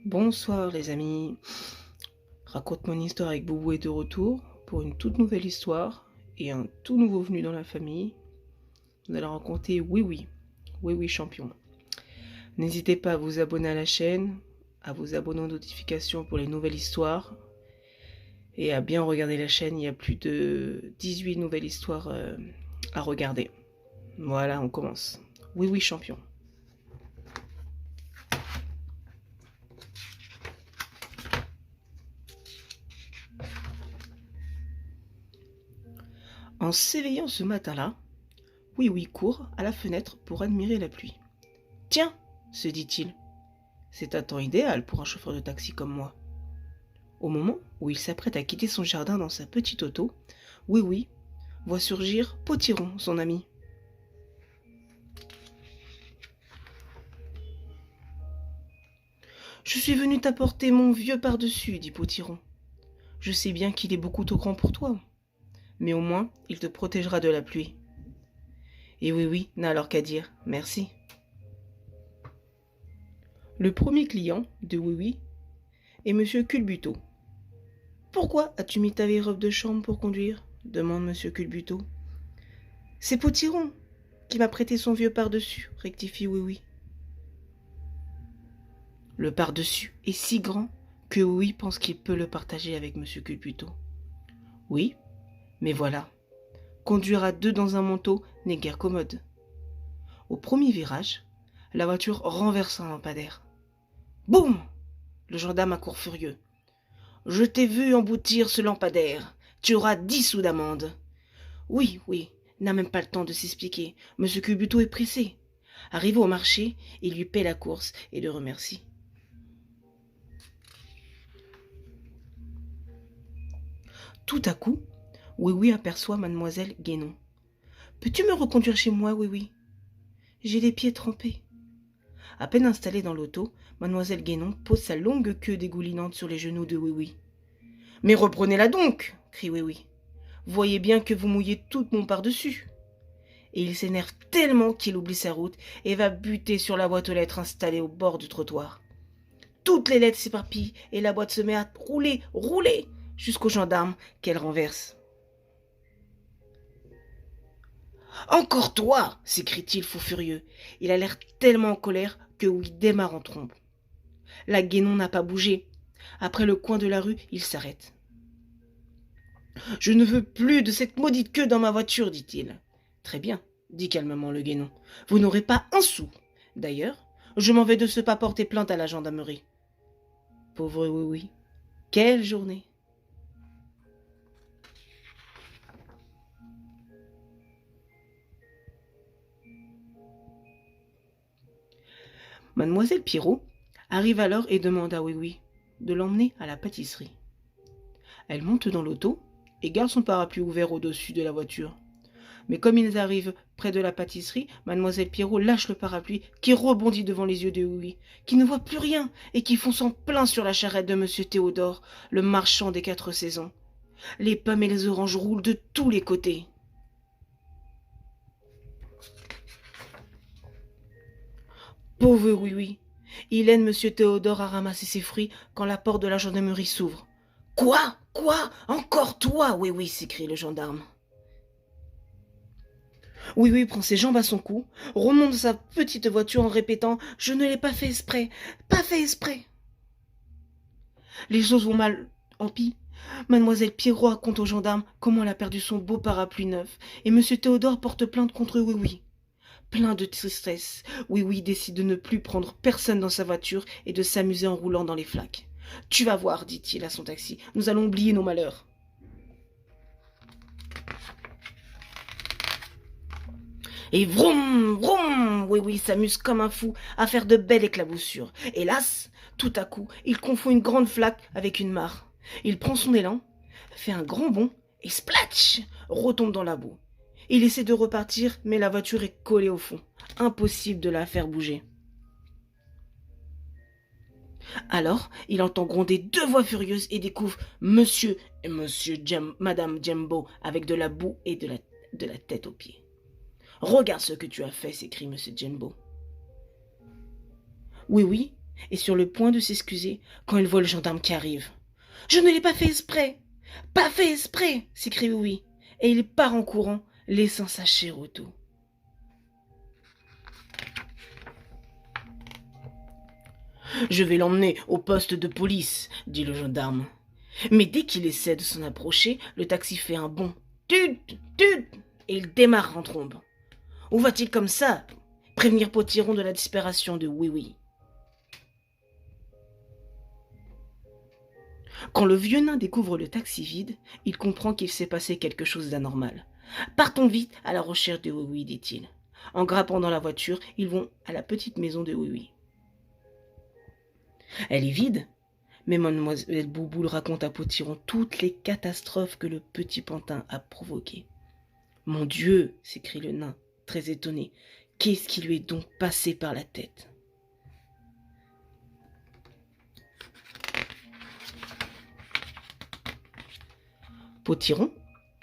Bonsoir les amis, raconte mon histoire avec Boubou est de retour pour une toute nouvelle histoire et un tout nouveau venu dans la famille. Nous allons raconter Oui champion. N'hésitez pas à vous abonner à la chaîne, à vous abonner aux notifications pour les nouvelles histoires et à bien regarder la chaîne, il y a plus de 18 nouvelles histoires à regarder. Voilà, on commence. Oui champion. En s'éveillant ce matin-là, Oui court à la fenêtre pour admirer la pluie. Tiens, se dit-il, c'est un temps idéal pour un chauffeur de taxi comme moi. Au moment où il s'apprête à quitter son jardin dans sa petite auto, Oui voit surgir Potiron, son ami. Je suis venu t'apporter mon vieux par-dessus, dit Potiron. Je sais bien qu'il est beaucoup trop grand pour toi, mais au moins il te protégera de la pluie. Et Oui n'a alors qu'à dire merci. Le premier client de Oui est Monsieur Culbuto. Pourquoi as-tu mis ta vieille robe de chambre pour conduire demande Monsieur Culbuto. C'est Potiron qui m'a prêté son vieux par-dessus, rectifie Oui. Le par-dessus est si grand que Oui pense qu'il peut le partager avec Monsieur Culbuto. Oui, mais voilà, conduire à deux dans un manteau n'est guère commode. Au premier virage, la voiture renverse un lampadaire. Boum! Le gendarme accourt furieux. Je t'ai vu emboutir ce lampadaire. Tu auras 10 sous d'amende. Oui, n'a même pas le temps de s'expliquer. Monsieur Culbuto est pressé. Arrivé au marché, il lui paie la course et le remercie. Tout à coup, Oui aperçoit mademoiselle Guénon. Peux-tu me reconduire chez moi, Oui? J'ai les pieds trempés. À peine installée dans l'auto, mademoiselle Guénon pose sa longue queue dégoulinante sur les genoux de Oui. Mais reprenez-la donc, crie Oui. Voyez bien que vous mouillez tout mon par-dessus. Et il s'énerve tellement qu'il oublie sa route et va buter sur la boîte aux lettres installée au bord du trottoir. Toutes les lettres s'éparpillent et la boîte se met à rouler, jusqu'au gendarme qu'elle renverse. Encore toi s'écrie-t-il fou furieux. Il a l'air tellement en colère que Oui démarre en trombe. La Guénon n'a pas bougé. Après le coin de la rue, il s'arrête. Je ne veux plus de cette maudite queue dans ma voiture, dit-il. Très bien, dit calmement le Guénon. Vous n'aurez pas un sou. D'ailleurs, je m'en vais de ce pas porter plainte à la gendarmerie. Pauvre Oui. Quelle journée! Mademoiselle Pierrot arrive alors et demande à Oui de l'emmener à la pâtisserie. Elle monte dans l'auto et garde son parapluie ouvert au-dessus de la voiture. Mais comme ils arrivent près de la pâtisserie, mademoiselle Pierrot lâche le parapluie qui rebondit devant les yeux de Oui, qui ne voit plus rien et qui fonce en plein sur la charrette de monsieur Théodore, le marchand des 4 saisons. Les pommes et les oranges roulent de tous les côtés. Pauvre Oui. Il aide monsieur Théodore à ramasser ses fruits quand la porte de la gendarmerie s'ouvre. Quoi? Encore toi? Oui, s'écrie le gendarme. Oui prend ses jambes à son cou, remonte sa petite voiture en répétant « Je ne l'ai pas fait exprès, pas fait exprès !» Les choses vont mal en pis. Mademoiselle Pierrot raconte aux gendarmes comment elle a perdu son beau parapluie neuf et monsieur Théodore porte plainte contre Oui. Plein de tristesse, Oui décide de ne plus prendre personne dans sa voiture et de s'amuser en roulant dans les flaques. « Tu vas voir, dit-il à son taxi, nous allons oublier nos malheurs. » Et vroom, Oui s'amuse comme un fou à faire de belles éclaboussures. Hélas, tout à coup, il confond une grande flaque avec une mare. Il prend son élan, fait un grand bond et splatch retombe dans la boue. Il essaie de repartir, mais la voiture est collée au fond. Impossible de la faire bouger. Alors, il entend gronder 2 voix furieuses et découvre Monsieur et Madame Jumbo avec de la boue et de la tête aux pieds. « Regarde ce que tu as fait, s'écrie Monsieur Jumbo. Oui est sur le point de s'excuser quand il voit le gendarme qui arrive. « Je ne l'ai pas fait exprès! Pas fait exprès !» s'écrie Oui, et il part en courant, laissant sa chère auto. « Je vais l'emmener au poste de police, dit le gendarme. Mais dès qu'il essaie de s'en approcher, le taxi fait un bond. Tut, tut, et il démarre en trombe. Où va-t-il comme ça? Prévenir Potiron de la disparition de Oui. Quand le vieux nain découvre le taxi vide, il comprend qu'il s'est passé quelque chose d'anormal. Partons vite à la recherche de Oui, dit-il. En grimpant dans la voiture, ils vont à la petite maison de Oui. Elle est vide, mais mademoiselle Bouboule raconte à Potiron toutes les catastrophes que le petit pantin a provoquées. « Mon Dieu !» s'écrie le nain, très étonné. « Qu'est-ce qui lui est donc passé par la tête ?» Potiron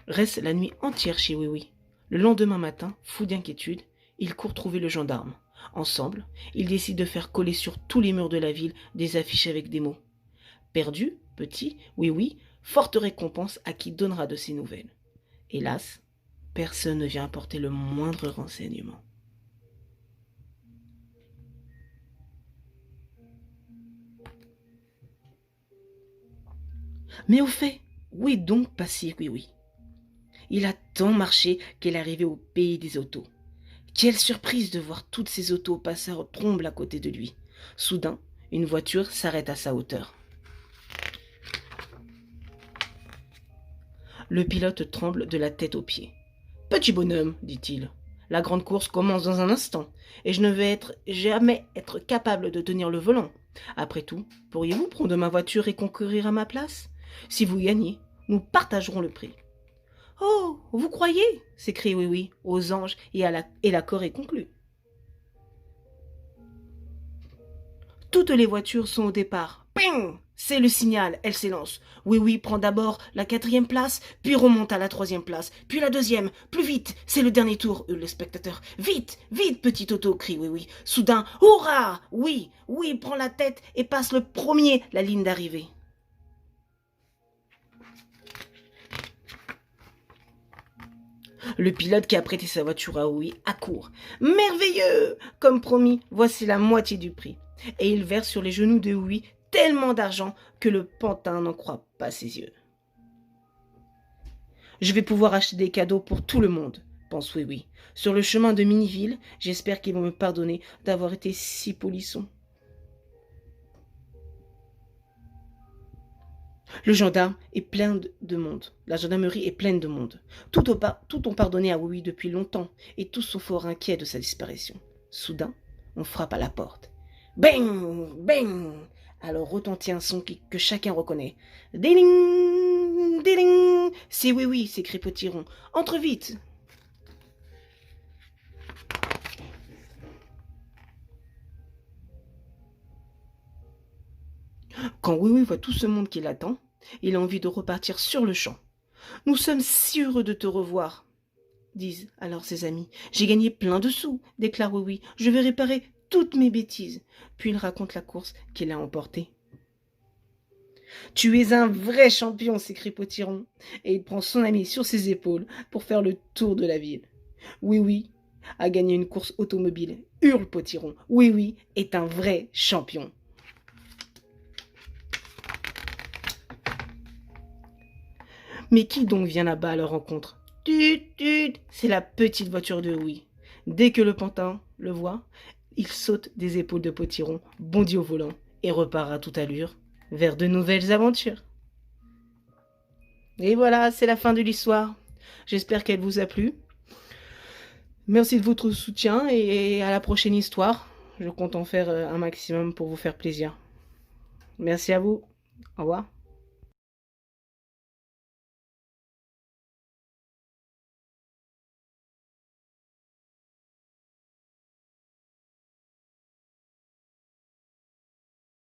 reste la nuit entière chez Oui. Le lendemain matin, fou d'inquiétude, il court trouver le gendarme. Ensemble, ils décident de faire coller sur tous les murs de la ville des affiches avec des mots. Perdu, petit, oui, forte récompense à qui donnera de ses nouvelles. Hélas, personne ne vient apporter le moindre renseignement. Mais au fait, où est donc passé Oui? Il a tant marché qu'elle est arrivée au pays des autos. Quelle surprise de voir toutes ces autos passer en trombe à côté de lui. Soudain, une voiture s'arrête à sa hauteur. Le pilote tremble de la tête aux pieds. « Petit bonhomme, dit-il, la grande course commence dans un instant, et je ne vais jamais être capable de tenir le volant. Après tout, pourriez-vous prendre ma voiture et concourir à ma place? Si vous gagnez, nous partagerons le prix. »« Oh, vous croyez ?» s'écrie Oui, aux anges, et l'accord est conclu. Toutes les voitures sont au départ. Ping! C'est le signal, elle s'élance. Oui prend d'abord la 4e place, puis remonte à la 3e place, puis la 2e. Plus vite, c'est le dernier tour, le spectateur. Vite, vite, petit auto, crie Oui. Soudain, hurrah! Oui prend la tête et passe le premier la ligne d'arrivée. Le pilote qui a prêté sa voiture à Oui accourt. Merveilleux! Comme promis, voici la moitié du prix. Et il verse sur les genoux de Oui tellement d'argent que le pantin n'en croit pas ses yeux. Je vais pouvoir acheter des cadeaux pour tout le monde, pense Oui. Sur le chemin de Miniville, j'espère qu'ils vont me pardonner d'avoir été si polisson. Le gendarme est plein de monde. La gendarmerie est pleine de monde. Tout ont pardonné à Oui depuis longtemps et tous sont fort inquiets de sa disparition. Soudain, on frappe à la porte. Bang! Bang! Alors retentit un son que chacun reconnaît. « Déling! Déling !»« C'est Oui, s'écrie Potiron. « Entre vite !» Quand Oui voit tout ce monde qui l'attend, il a envie de repartir sur le champ. « Nous sommes si heureux de te revoir !» disent alors ses amis. « J'ai gagné plein de sous !» déclare Oui. « Je vais réparer toutes mes bêtises. » Puis il raconte la course qu'il a emportée. « Tu es un vrai champion !» s'écrie Potiron, et il prend son ami sur ses épaules pour faire le tour de la ville. « Oui a gagné une course automobile !» hurle Potiron. « Oui est un vrai champion !» Mais qui donc vient là-bas à leur rencontre? Tut, c'est la petite voiture de Oui. Dès que le pantin le voit, il saute des épaules de Potiron, bondit au volant et repart à toute allure vers de nouvelles aventures. Et voilà, c'est la fin de l'histoire. J'espère qu'elle vous a plu. Merci de votre soutien et à la prochaine histoire. Je compte en faire un maximum pour vous faire plaisir. Merci à vous. Au revoir.